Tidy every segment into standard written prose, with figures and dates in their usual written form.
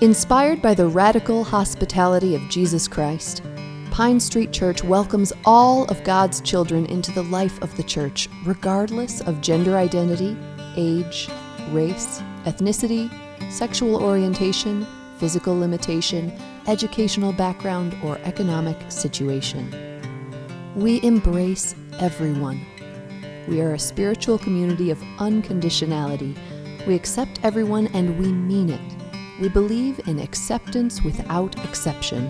Inspired by the radical hospitality of Jesus Christ, Pine Street Church welcomes all of God's children into the life of the church, regardless of gender identity, age, race, ethnicity, sexual orientation, physical limitation, educational background, or economic situation. We embrace everyone. We are a spiritual community of unconditionality. We accept everyone and we mean it. We believe in acceptance without exception.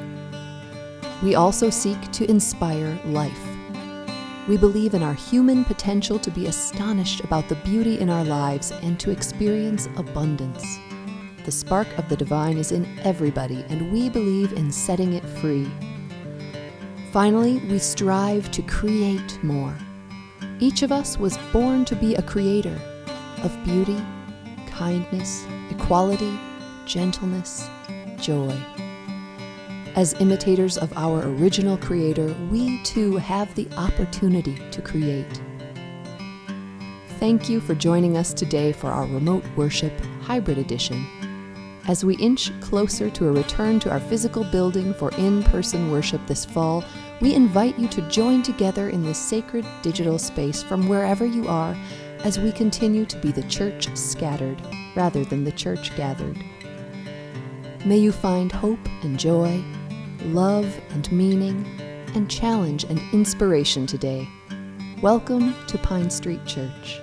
We also seek to inspire life. We believe in our human potential to be astonished about the beauty in our lives and to experience abundance. The spark of the divine is in everybody, and we believe in setting it free. Finally, we strive to create more. Each of us was born to be a creator of beauty, kindness, equality, gentleness, joy. As imitators of our original Creator, we too have the opportunity to create. Thank you for joining us today for our remote worship hybrid edition. As we inch closer to a return to our physical building for in-person worship this fall, we invite you to join together in this sacred digital space from wherever you are as we continue to be the church scattered rather than the church gathered. May you find hope and joy, love and meaning, and challenge and inspiration today. Welcome to Pine Street Church.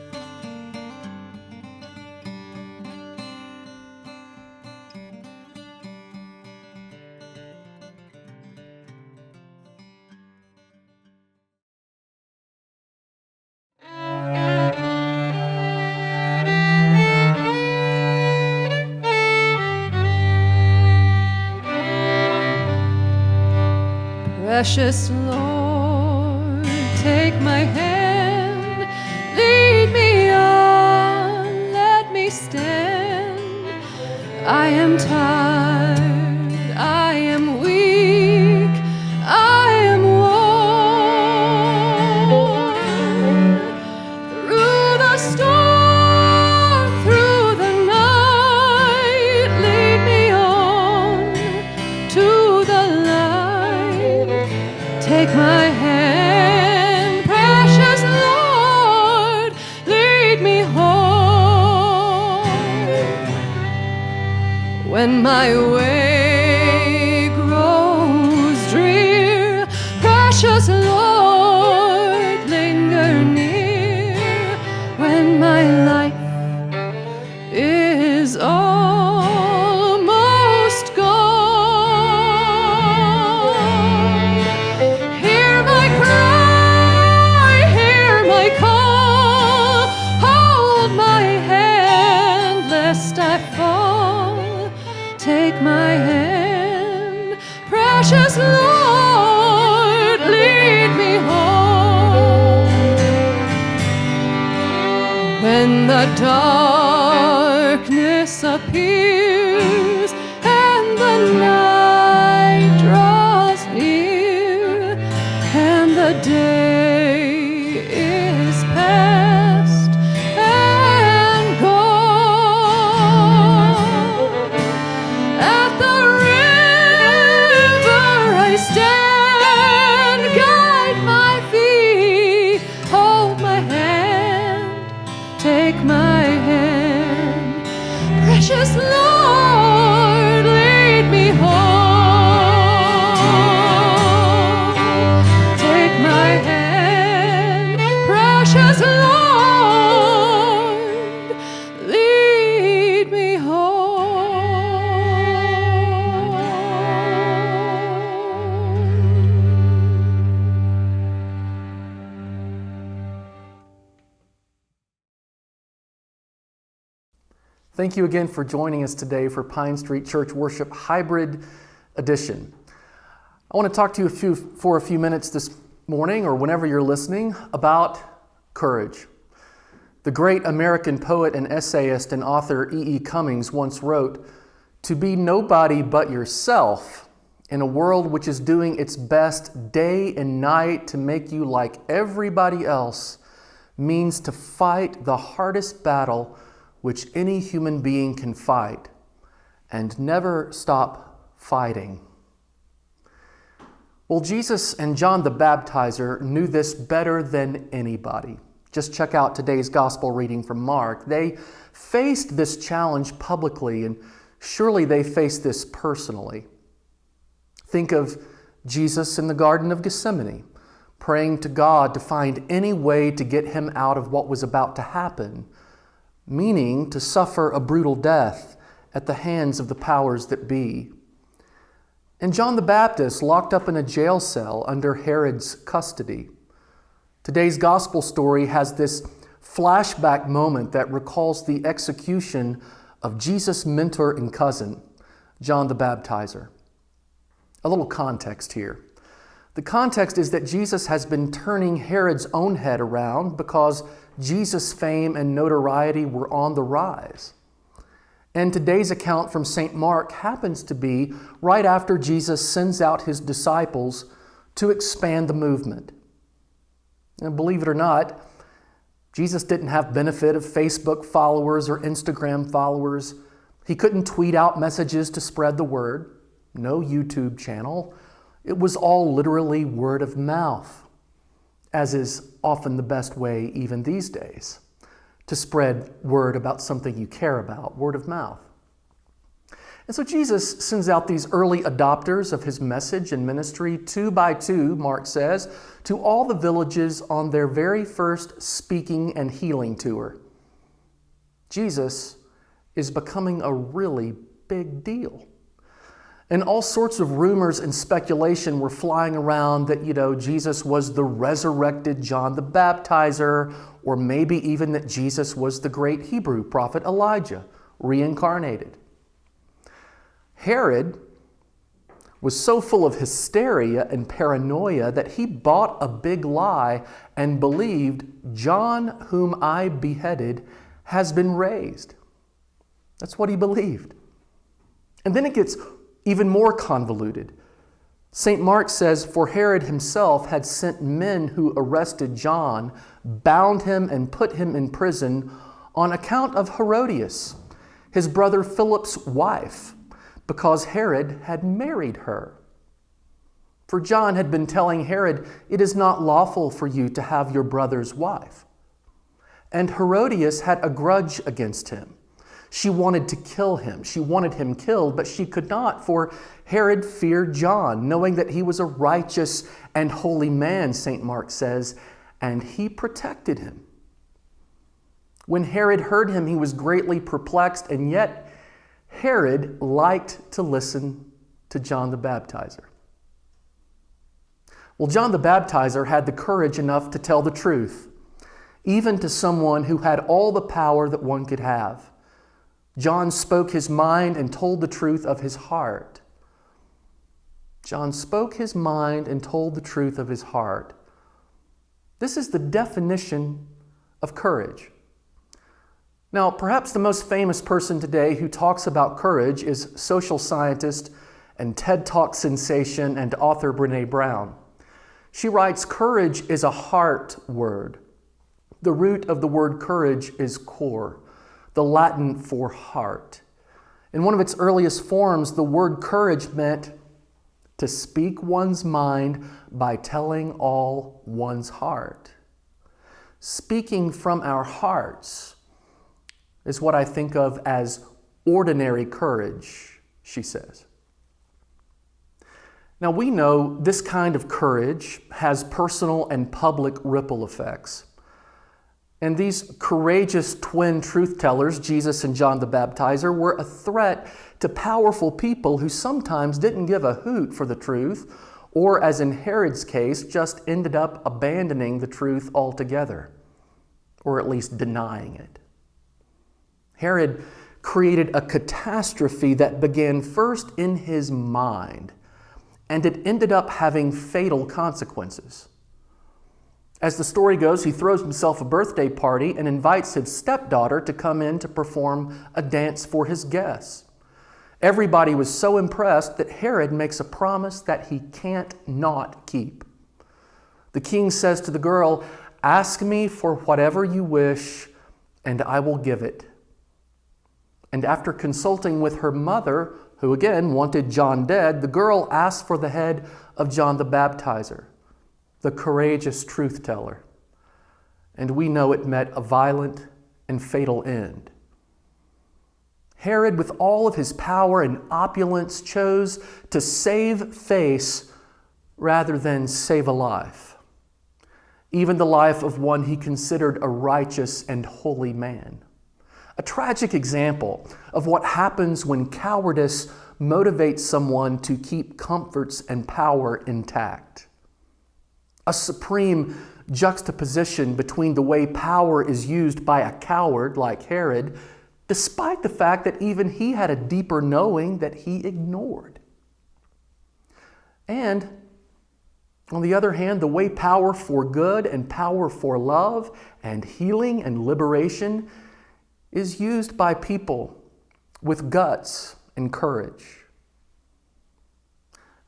Precious Lord, take my hand, lead me on, let me stand. I am tired, I am weak, I am worn. Through the storm, through the night, lead me on to the light. Take my hand, precious Lord, lead me home. When my way grows drear, precious Lord, linger near. When my life is almost gone, hear my cry, hear my call, hold my hand lest I fall. Take my hand, precious Lord, lead me home. When the darkness appears and the night draws near, and the day is past and gone, at the river I stand, guide my feet, hold my hand, take my hand, precious Lord, lead me home. Take my hand, precious Lord, lead me home. Thank you again for joining us today for Pine Street Church Worship Hybrid Edition. I want to talk to you for a few minutes this morning, or whenever you're listening, about courage. The great American poet and essayist and author E.E. Cummings once wrote, "To be nobody but yourself in a world which is doing its best day and night to make you like everybody else means to fight the hardest battle which any human being can fight, and never stop fighting. Well, Jesus and John the Baptizer knew this better than anybody. Just check out today's gospel reading from Mark. They faced this challenge publicly, and surely they faced this personally. Think of Jesus in the Garden of Gethsemane, praying to God to find any way to get him out of what was about to happen, meaning to suffer a brutal death at the hands of the powers that be. And John the Baptist locked up in a jail cell under Herod's custody. Today's gospel story has this flashback moment that recalls the execution of Jesus' mentor and cousin, John the Baptizer. A little context here. The context is that Jesus has been turning Herod's own head around because Jesus' fame and notoriety were on the rise. And today's account from St. Mark happens to be right after Jesus sends out his disciples to expand the movement. And believe it or not, Jesus didn't have benefit of Facebook followers or Instagram followers. He couldn't tweet out messages to spread the word. No YouTube channel. It was all literally word of mouth, as is often the best way even these days to spread word about something you care about, word of mouth. And so Jesus sends out these early adopters of his message and ministry, 2 by 2, Mark says, to all the villages on their very first speaking and healing tour. Jesus is becoming a really big deal. And all sorts of rumors and speculation were flying around that, Jesus was the resurrected John the Baptizer, or maybe even that Jesus was the great Hebrew prophet Elijah, reincarnated. Herod was so full of hysteria and paranoia that he bought a big lie and believed John, whom I beheaded, has been raised. That's what he believed. And then it gets even more convoluted. St. Mark says, for Herod himself had sent men who arrested John, bound him and put him in prison on account of Herodias, his brother Philip's wife, because Herod had married her. For John had been telling Herod, it is not lawful for you to have your brother's wife. And Herodias had a grudge against him. She wanted to kill him. She wanted him killed, but she could not, for Herod feared John, knowing that he was a righteous and holy man, St. Mark says, and he protected him. When Herod heard him, he was greatly perplexed, and yet Herod liked to listen to John the Baptizer. Well, John the Baptizer had the courage enough to tell the truth, even to someone who had all the power that one could have. John spoke his mind and told the truth of his heart. John spoke his mind and told the truth of his heart. This is the definition of courage. Now, perhaps the most famous person today who talks about courage is social scientist and TED Talk sensation and author Brené Brown. She writes, courage is a heart word. The root of the word courage is cor, the Latin for heart. In one of its earliest forms, the word courage meant to speak one's mind by telling all one's heart. Speaking from our hearts is what I think of as ordinary courage, she says. Now we know this kind of courage has personal and public ripple effects. And these courageous twin truth tellers, Jesus and John the Baptizer, were a threat to powerful people who sometimes didn't give a hoot for the truth, or as in Herod's case, just ended up abandoning the truth altogether, or at least denying it. Herod created a catastrophe that began first in his mind, and it ended up having fatal consequences. As the story goes, he throws himself a birthday party and invites his stepdaughter to come in to perform a dance for his guests. Everybody was so impressed that Herod makes a promise that he can't not keep. The king says to the girl, "Ask me for whatever you wish, and I will give it." And after consulting with her mother, who again wanted John dead, the girl asked for the head of John the Baptizer, the courageous truth teller. And we know it met a violent and fatal end. Herod, with all of his power and opulence, chose to save face rather than save a life, even the life of one he considered a righteous and holy man. A tragic example of what happens when cowardice motivates someone to keep comforts and power intact. A supreme juxtaposition between the way power is used by a coward like Herod, despite the fact that even he had a deeper knowing that he ignored. And on the other hand, the way power for good and power for love and healing and liberation is used by people with guts and courage.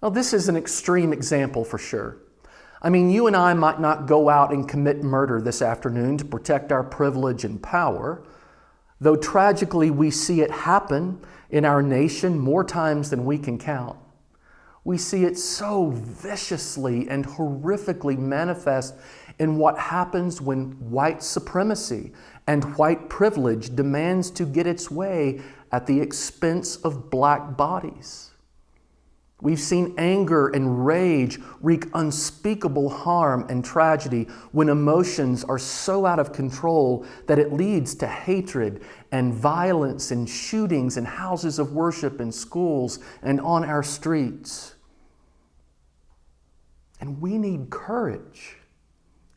Now, this is an extreme example for sure. I mean, you and I might not go out and commit murder this afternoon to protect our privilege and power, though tragically we see it happen in our nation more times than we can count. We see it so viciously and horrifically manifest in what happens when white supremacy and white privilege demands to get its way at the expense of black bodies. We've seen anger and rage wreak unspeakable harm and tragedy when emotions are so out of control that it leads to hatred and violence and shootings in houses of worship and schools and on our streets. And we need courage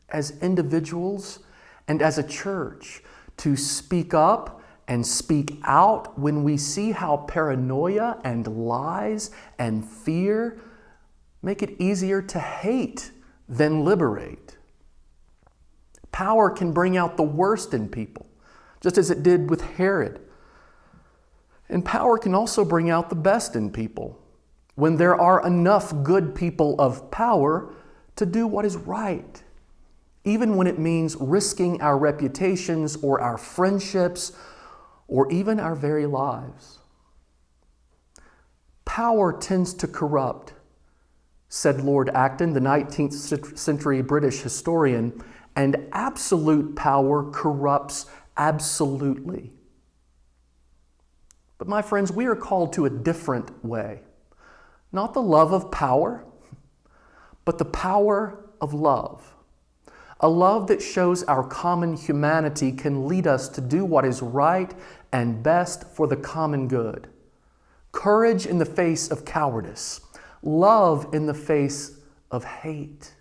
as individuals and as a church to speak up and speak out when we see how paranoia and lies and fear make it easier to hate than liberate. Power can bring out the worst in people, just as it did with Herod. And power can also bring out the best in people when there are enough good people of power to do what is right, even when it means risking our reputations or our friendships or even our very lives. Power tends to corrupt, said Lord Acton, the 19th century British historian, and absolute power corrupts absolutely. But my friends, we are called to a different way. Not the love of power, but the power of love. A love that shows our common humanity can lead us to do what is right and best for the common good. Courage in the face of cowardice. Love in the face of hate.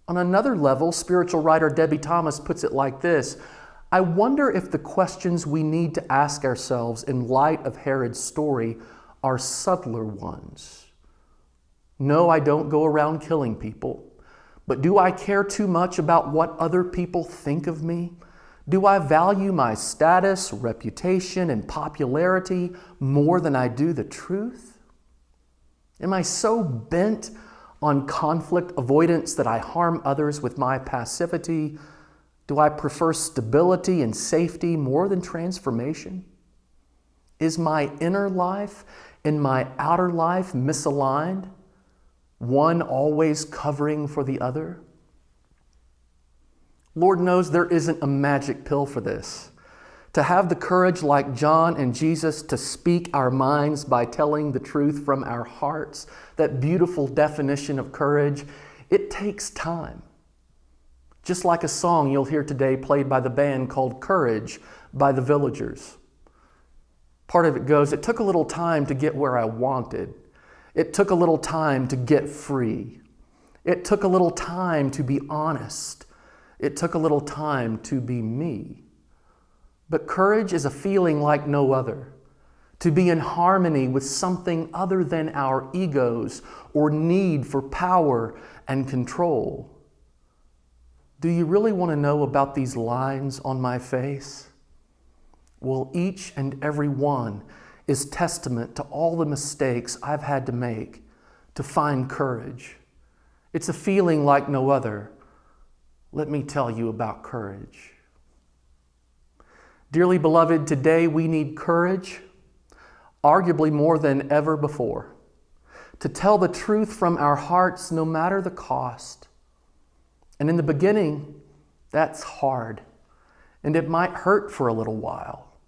On another level, spiritual writer Debbie Thomas puts it like this: I wonder if the questions we need to ask ourselves in light of Herod's story are subtler ones. No, I don't go around killing people. But do I care too much about what other people think of me? Do I value my status, reputation, and popularity more than I do the truth? Am I so bent on conflict avoidance that I harm others with my passivity? Do I prefer stability and safety more than transformation? Is my inner life and my outer life misaligned? One always covering for the other? Lord knows there isn't a magic pill for this. To have the courage like John and Jesus to speak our minds by telling the truth from our hearts, that beautiful definition of courage, it takes time. Just like a song you'll hear today played by the band called Courage by the Villagers. Part of it goes, it took a little time to get where I wanted. It took a little time to get free. It took a little time to be honest. It took a little time to be me. But courage is a feeling like no other, to be in harmony with something other than our egos or need for power and control. Do you really want to know about these lines on my face? Well, each and every one is testament to all the mistakes I've had to make to find courage. It's a feeling like no other. Let me tell you about courage. Dearly beloved, today we need courage, arguably more than ever before, to tell the truth from our hearts no matter the cost. And in the beginning, that's hard, and it might hurt for a little while.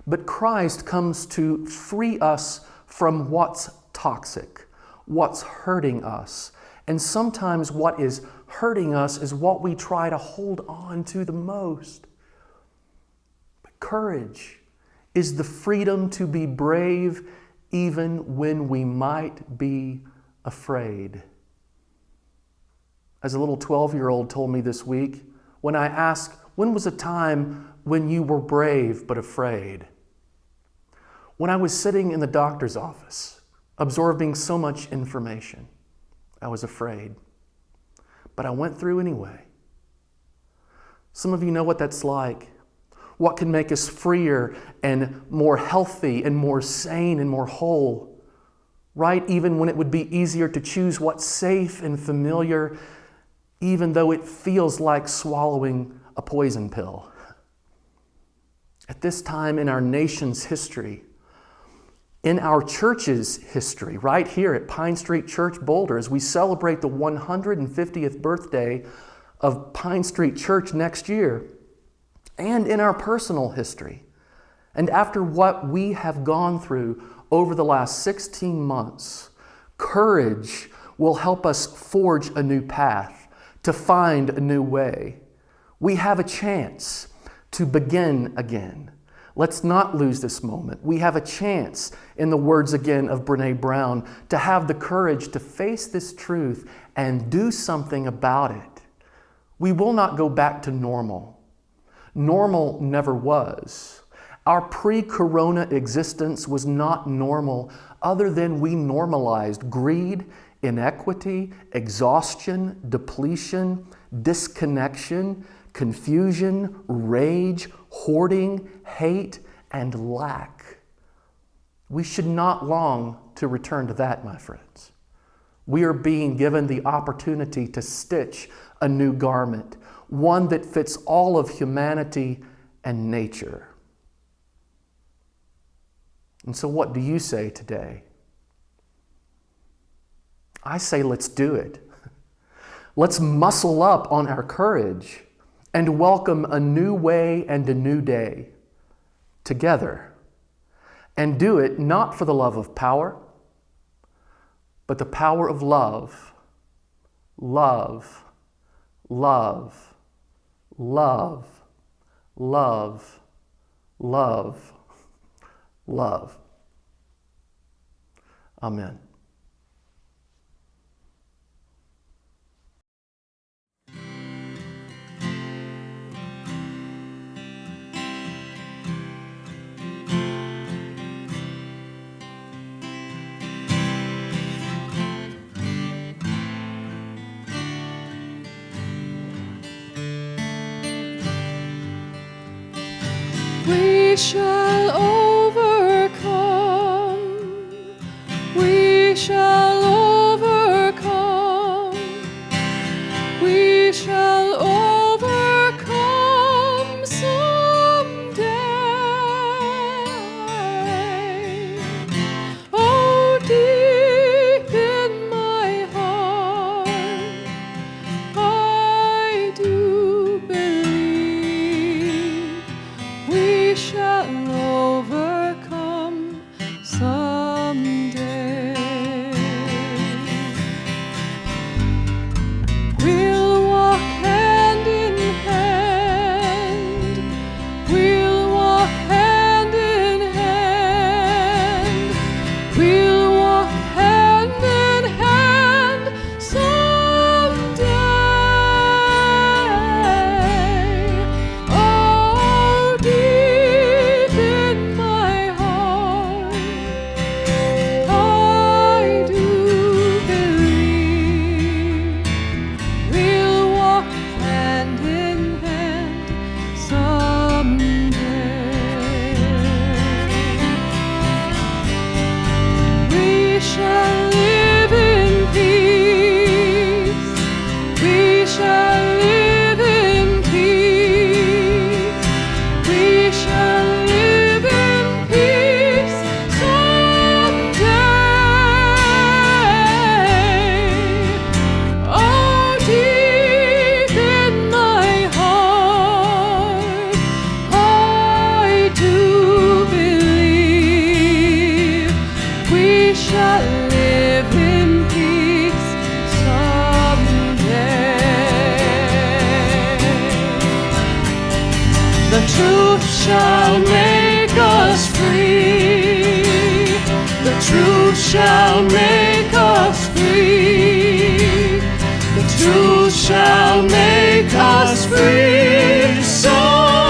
But Christ comes to free us from what's toxic, what's hurting us. And sometimes what is hurting us is what we try to hold on to the most. But courage is the freedom to be brave even when we might be afraid. As a little 12-year-old told me this week, when I asked, when was a time when you were brave but afraid? When I was sitting in the doctor's office, absorbing so much information, I was afraid. But I went through anyway. Some of you know what that's like. What can make us freer and more healthy and more sane and more whole, right? Even when it would be easier to choose what's safe and familiar, even though it feels like swallowing a poison pill. At this time in our nation's history, in our church's history, right here at Pine Street Church Boulder, as we celebrate the 150th birthday of Pine Street Church next year, and in our personal history, and after what we have gone through over the last 16 months, courage will help us forge a new path, to find a new way. We have a chance to begin again. Let's not lose this moment. We have a chance, in the words again of Brene Brown, to have the courage to face this truth and do something about it. We will not go back to normal. Normal never was. Our pre-corona existence was not normal other than we normalized greed, inequity, exhaustion, depletion, disconnection, confusion, rage, hoarding, hate, and lack. We should not long to return to that, my friends. We are being given the opportunity to stitch a new garment, one that fits all of humanity and nature. And so what do you say today? I say let's do it. Let's muscle up on our courage and welcome a new way and a new day together. And do it not for the love of power, but the power of love. Love, love, love, love, love, love. Amen. We shall overcome. We shall overcome. We shall overcome someday. Oh, deep in my heart, I do believe we shall overcome someday. truth shall make us free. The truth shall make us free. The truth shall make us free. So